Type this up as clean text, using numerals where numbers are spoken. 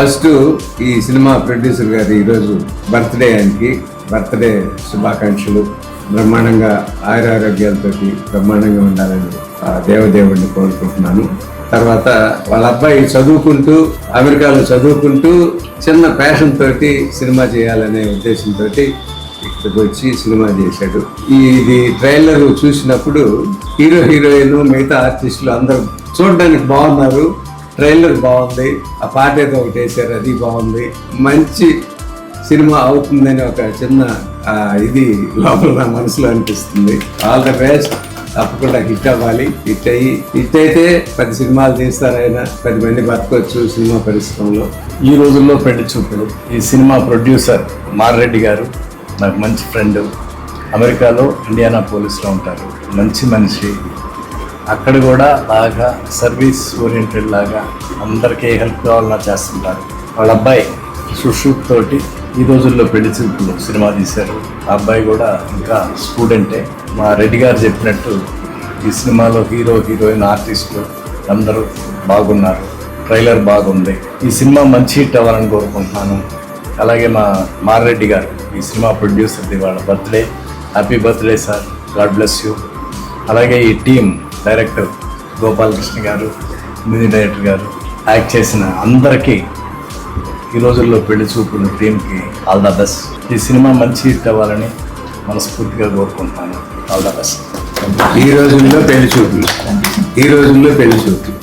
First ఈ cinema producer గారి ఈరోజు బర్త్డే ఆయనకి బర్త్డే శుభాకాంక్షలు. బ్రహ్మాండంగా ఆయురారోగ్యాలతోటి బ్రహ్మాండంగా ఉండాలని దేవదేవుడిని కోరుకుంటున్నాను. తర్వాత వాళ్ళ అబ్బాయి చదువుకుంటూ అమెరికాలో చదువుకుంటూ చిన్న ప్యాషన్ తోటి సినిమా చేయాలనే ఉద్దేశంతో ఇక్కడికి వచ్చి సినిమా చేశాడు. ఇది ట్రైలర్ చూసినప్పుడు హీరో హీరోయిన్ మిగతా ఆర్టిస్టులు అందరూ చూడడానికి బాగున్నారు. ట్రైలర్ బాగుంది, ఆ పాట ఏదో ఒకటి వేశారు, అది బాగుంది. మంచి సినిమా అవుతుందని ఒక చిన్న ఇది లోపల నా మనసులో అనిపిస్తుంది. All the best. తప్పకుండా హిట్ అవ్వాలి. హిట్ అయితే 10 సినిమాలు తీస్తారు, ఆయన 10 మంది బతకొచ్చు సినిమా పరిశ్రమలో. ఈ రోజుల్లో పెళ్లి చూపులు. ఈ సినిమా ప్రొడ్యూసర్ మారెడ్డి గారు నాకు మంచి ఫ్రెండ్. అమెరికాలో ఇండియానాపోలిస్లో ఉంటారు. మంచి మనిషి. అక్కడ కూడా బాగా సర్వీస్ ఓరియంటెడ్ లాగా అందరికీ హెల్ప్ కావాలన్నా చేస్తుంటారు. వాళ్ళ అబ్బాయి సుశ్రుత్ తోటి ఈ రోజుల్లో పెళ్లి చూపులు సినిమా తీశారు. ఆ అబ్బాయి కూడా ఇంకా స్టూడెంటే. మా రెడ్డి గారు చెప్పినట్టు ఈ సినిమాలో హీరో హీరోయిన్ ఆర్టిస్టులు అందరూ బాగున్నారు. ట్రైలర్ బాగుంది. ఈ సినిమా మంచి హిట్ అవ్వాలని కోరుకుంటున్నాను. అలాగే మా మారెడ్డి గారు ఈ సినిమా ప్రొడ్యూసర్ది వాళ్ళ birthday. Happy birthday sir, God bless you. అలాగే ఈ టీం డైరెక్టర్ గోపాలకృష్ణ గారు, మ్యూజిక్ డైరెక్టర్ గారు, యాక్ట్ చేసిన అందరికీ ఈ రోజుల్లో పెళ్లి చూపులు టీంకి ఆల్ ద బెస్ట్. ఈ సినిమా మంచి హిట్ అవ్వాలని మనస్ఫూర్తిగా కోరుకుంటున్నాను. All the best. ఈ రోజుల్లో పెళ్లి చూపులు. ఈ రోజుల్లో పెళ్లి చూపులు.